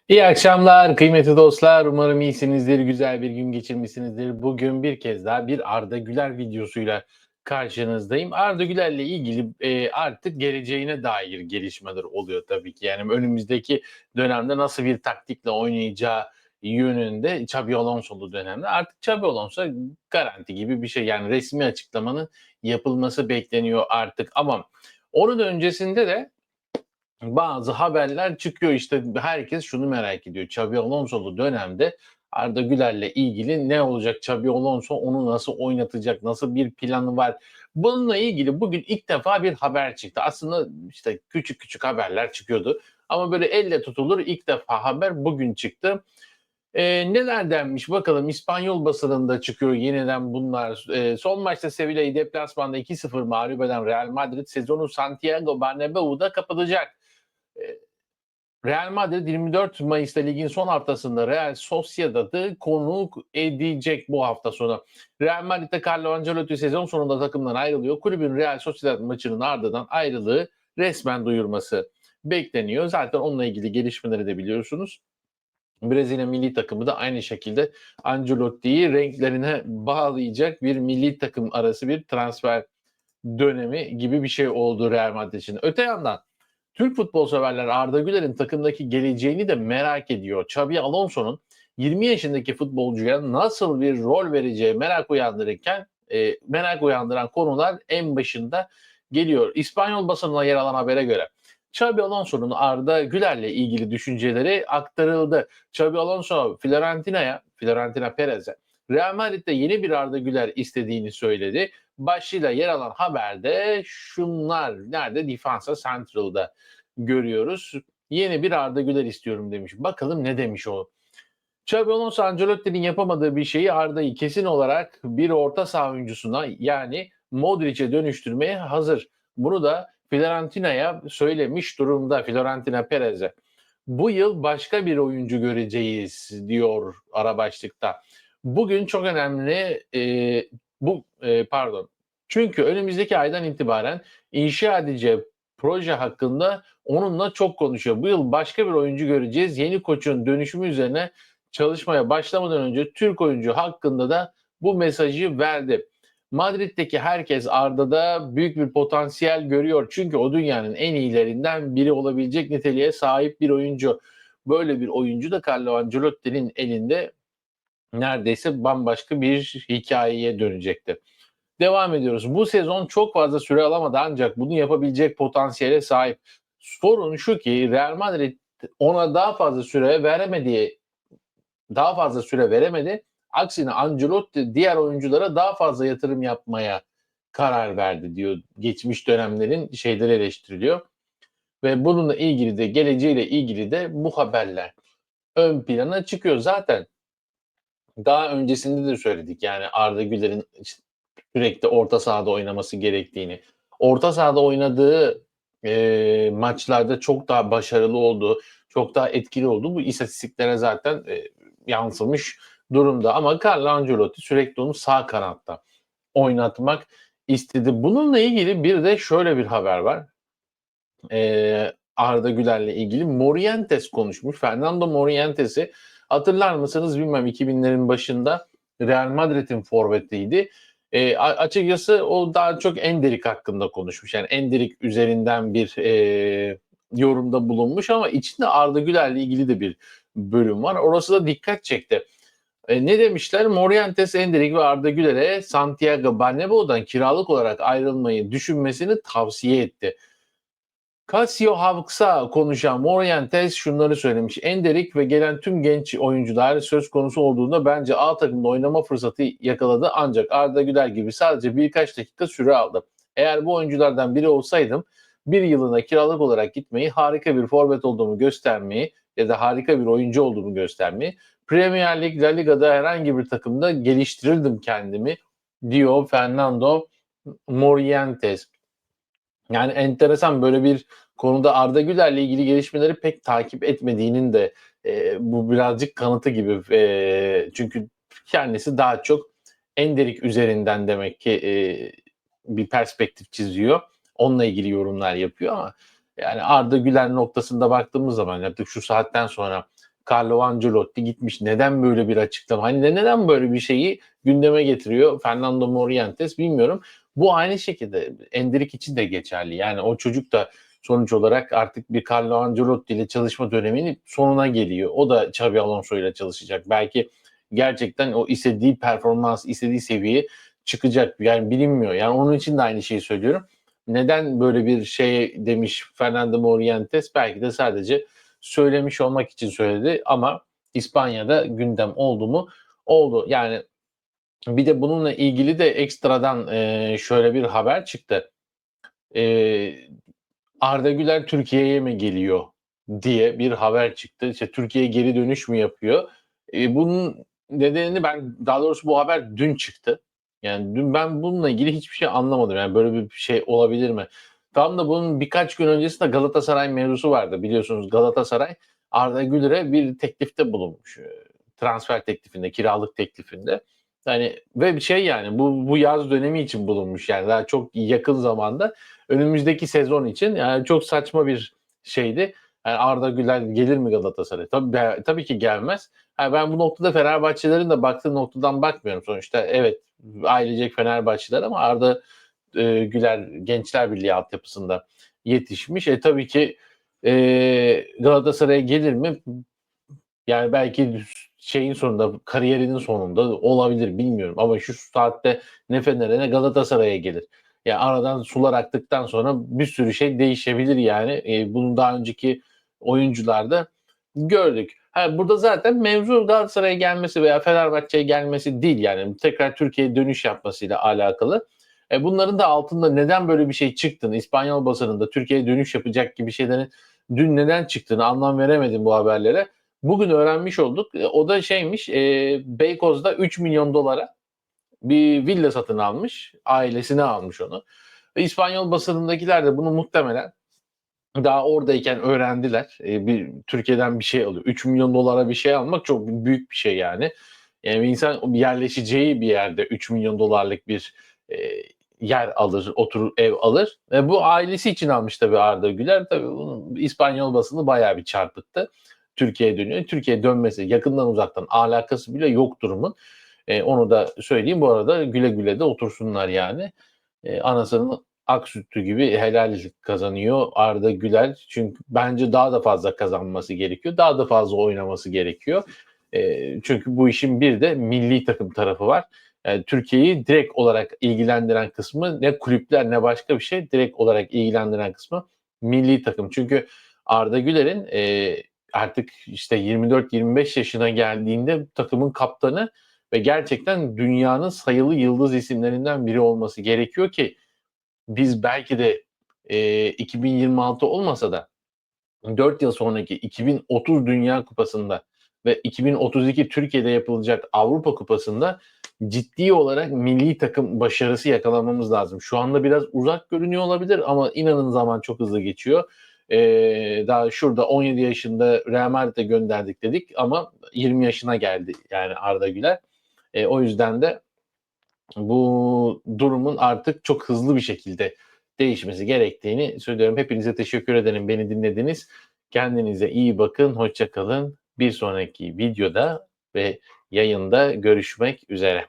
İyi akşamlar kıymetli dostlar. Umarım iyisinizdir, güzel bir gün geçirmişsinizdir. Bugün bir kez daha bir Arda Güler videosuyla karşınızdayım. Arda Güler'le ilgili artık geleceğine dair gelişmeler oluyor tabii ki. Yani önümüzdeki dönemde nasıl bir taktikle oynayacağı yönünde Xabi Alonso'lu dönemde artık Xabi Alonso garanti gibi bir şey. Yani resmi açıklamanın yapılması bekleniyor artık ama onun öncesinde de bazı haberler çıkıyor işte herkes şunu merak ediyor. Xabi Alonso'lu dönemde Arda Güler'le ilgili ne olacak? Xabi Alonso onu nasıl oynatacak? Nasıl bir planı var? Bununla ilgili bugün ilk defa bir haber çıktı. Aslında işte küçük küçük haberler çıkıyordu. Ama böyle elle tutulur ilk defa haber bugün çıktı. Neler denmiş bakalım İspanyol basınında çıkıyor yeniden bunlar. Son maçta Sevilla'yı deplasmanda 2-0 mağlup eden Real Madrid sezonu Santiago Bernabeu'da kapatacak. Eee, Real Madrid 24 Mayıs'ta ligin son haftasında Real Sociedad'ı konuk edecek bu hafta sonu. Real Madrid'de Carlo Ancelotti sezon sonunda takımdan ayrılıyor. Kulübün Real Sociedad maçının ardından ayrılığı resmen duyurması bekleniyor. Zaten onunla ilgili gelişmeleri de biliyorsunuz. Brezilya milli takımı da aynı şekilde Ancelotti'yi renklerine bağlayacak bir milli takım arası bir transfer dönemi gibi bir şey oldu Real Madrid için. Öte yandan Türk futbol severler Arda Güler'in takımdaki geleceğini de merak ediyor. Xabi Alonso'nun 20 yaşındaki futbolcuya nasıl bir rol vereceği merak uyandıran konular en başında geliyor. İspanyol basınına yer alan habere göre Xabi Alonso'nun Arda Güler'le ilgili düşünceleri aktarıldı. Xabi Alonso Florentina Perez'e Real Madrid'de yeni bir Arda Güler istediğini söyledi. Başlığıyla yer alan haberde şunlar nerede? Defensa Central'da görüyoruz. Yeni bir Arda Güler istiyorum demiş. Bakalım ne demiş o. Xabi Alonso Ancelotti'nin yapamadığı bir şeyi Arda'yı kesin olarak bir orta saha oyuncusuna yani Modric'e dönüştürmeye hazır. Bunu da Fiorentina'ya söylemiş durumda Fiorentina Perez'e. Bu yıl başka bir oyuncu göreceğiz diyor ara başlıkta. Bugün çok önemli pardon. Çünkü önümüzdeki aydan itibaren inşa edeceği proje hakkında onunla çok konuşuyor. Bu yıl başka bir oyuncu göreceğiz. Yeni koçun dönüşümü üzerine çalışmaya başlamadan önce Türk oyuncu hakkında da bu mesajı verdi. Madrid'deki herkes Arda'da büyük bir potansiyel görüyor. Çünkü o dünyanın en iyilerinden biri olabilecek niteliğe sahip bir oyuncu. Böyle bir oyuncu da Carlo Ancelotti'nin elinde neredeyse bambaşka bir hikayeye dönecektir. Devam ediyoruz. Bu sezon çok fazla süre alamadı ancak bunu yapabilecek potansiyele sahip. Sorun şu ki Real Madrid ona daha fazla süre veremedi. Aksine Ancelotti diğer oyunculara daha fazla yatırım yapmaya karar verdi diyor. Geçmiş dönemlerin şeyleri eleştiriliyor. Ve bununla ilgili de geleceğiyle ilgili de bu haberler ön plana çıkıyor. Zaten daha öncesinde de söyledik yani Arda Güler'in sürekli orta sahada oynaması gerektiğini. Orta sahada oynadığı maçlarda çok daha başarılı olduğu, çok daha etkili olduğu bu istatistiklere zaten yansımış durumda. Ama Carlo Ancelotti sürekli onu sağ kanatta oynatmak istedi. Bununla ilgili bir de şöyle bir haber var. Arda Güler'le ilgili Morientes konuşmuş. Fernando Morientes'i hatırlar mısınız bilmem 2000'lerin başında Real Madrid'in forvetiydi. Açıkçası o daha çok Endrick hakkında konuşmuş. Yani Endrick üzerinden bir yorumda bulunmuş ama içinde Arda Güler'le ilgili de bir bölüm var. Orası da dikkat çekti. Ne demişler? Morientes, Endrick ve Arda Güler'e Santiago Bernabeu'dan kiralık olarak ayrılmayı düşünmesini tavsiye etti. Casio Hawks'a konuşan Morientes şunları söylemiş. Endrick ve gelen tüm genç oyuncular söz konusu olduğunda bence A takımda oynama fırsatı yakaladı ancak Arda Güler gibi sadece birkaç dakika süre aldı. Eğer bu oyunculardan biri olsaydım bir yılına kiralık olarak gitmeyi, harika bir forvet olduğumu göstermeyi ya da harika bir oyuncu olduğumu göstermeyi, Premier Lig, La Liga'da herhangi bir takımda geliştirirdim kendimi diyor Fernando Morientes. Yani enteresan böyle bir konuda Arda Güler'le ilgili gelişmeleri pek takip etmediğinin de bu birazcık kanıtı gibi. Çünkü kendisi daha çok Endrick üzerinden demek ki bir perspektif çiziyor. Onunla ilgili yorumlar yapıyor ama yani Arda Güler noktasında baktığımız zaman artık şu saatten sonra Carlo Ancelotti gitmiş. Neden böyle bir açıklama? Hani neden böyle bir şeyi gündeme getiriyor Fernando Morientes bilmiyorum. Bu aynı şekilde Endrick için de geçerli. Yani o çocuk da sonuç olarak artık bir Carlo Ancelotti ile çalışma döneminin sonuna geliyor. O da Xabi Alonso ile çalışacak. Belki gerçekten o istediği performans, istediği seviyeye çıkacak. Yani bilinmiyor. Yani onun için de aynı şeyi söylüyorum. Neden böyle bir şey demiş Fernando Morientes? Belki de sadece söylemiş olmak için söyledi ama İspanya'da gündem oldu mu? Oldu. Yani bir de bununla ilgili de ekstradan şöyle bir haber çıktı. E, Arda Güler Türkiye'ye mi geliyor diye bir haber çıktı. İşte Türkiye'ye geri dönüş mü yapıyor? Bunun nedenini daha doğrusu bu haber dün çıktı. Yani dün ben bununla ilgili hiçbir şey anlamadım. Yani böyle bir şey olabilir mi? Tam da bunun birkaç gün öncesinde Galatasaray mevzusu vardı. Biliyorsunuz Galatasaray Arda Güler'e bir teklifte bulunmuş. Transfer teklifinde, kiralık teklifinde. Yani ve bir şey yani bu yaz dönemi için bulunmuş yani daha çok yakın zamanda önümüzdeki sezon için yani çok saçma bir şeydi. Yani Arda Güler gelir mi Galatasaray? Tabii ki gelmez. Yani ben bu noktada Fenerbahçelerin de baktığı noktadan bakmıyorum. Sonuçta evet ailecek Fenerbahçeler ama Arda Güler Gençler Birliği altyapısında yetişmiş. Tabii ki Galatasaray'a gelir mi? Yani belki şeyin sonunda, kariyerinin sonunda olabilir bilmiyorum. Ama şu saatte ne Fener'e ne Galatasaray'a gelir. Yani aradan sular aktıktan sonra bir sürü şey değişebilir yani. Bunu daha önceki oyuncularda gördük. Burada zaten mevzu Galatasaray'a gelmesi veya Fenerbahçe'ye gelmesi değil yani. Tekrar Türkiye'ye dönüş yapmasıyla alakalı. Bunların da altında neden böyle bir şey çıktığını, İspanyol basınında Türkiye'ye dönüş yapacak gibi şeylerin dün neden çıktığını anlam veremedim bu haberlere. Bugün öğrenmiş olduk. O da şeymiş, Beykoz'da 3 milyon dolara bir villa satın almış. Ailesine almış onu. Ve İspanyol basınındakiler de bunu muhtemelen daha oradayken öğrendiler. Türkiye'den bir şey alıyor. 3 milyon dolara bir şey almak çok büyük bir şey yani. Yani bir insan yerleşeceği bir yerde 3 milyon dolarlık bir e, yer alır, oturur, ev alır. Bu ailesi için almış tabii Arda Güler. Tabii bunun İspanyol basını bayağı bir çarpıttı. Türkiye'ye dönüyor. Türkiye'ye dönmesi yakından uzaktan alakası bile yok durumun. Onu da söyleyeyim. Bu arada güle güle de otursunlar yani. Anasının ak sütü gibi helal kazanıyor Arda Güler. Çünkü bence daha da fazla kazanması gerekiyor. Daha da fazla oynaması gerekiyor. Çünkü bu işin bir de milli takım tarafı var. Yani Türkiye'yi direkt olarak ilgilendiren kısmı ne kulüpler ne başka bir şey direkt olarak ilgilendiren kısmı milli takım. Çünkü Arda Güler'in artık işte 24-25 yaşına geldiğinde takımın kaptanı ve gerçekten dünyanın sayılı yıldız isimlerinden biri olması gerekiyor ki biz belki de 2026 olmasa da 4 yıl sonraki 2030 Dünya Kupası'nda ve 2032 Türkiye'de yapılacak Avrupa Kupası'nda ciddi olarak milli takım başarısı yakalamamız lazım. Şu anda biraz uzak görünüyor olabilir ama inanın zaman çok hızlı geçiyor. Daha şurada 17 yaşında Real Madrid'e gönderdik dedik ama 20 yaşına geldi yani Arda Güler. O yüzden de bu durumun artık çok hızlı bir şekilde değişmesi gerektiğini söylüyorum. Hepinize teşekkür ederim beni dinlediniz. Kendinize iyi bakın, hoşça kalın. Bir sonraki videoda ve yayında görüşmek üzere.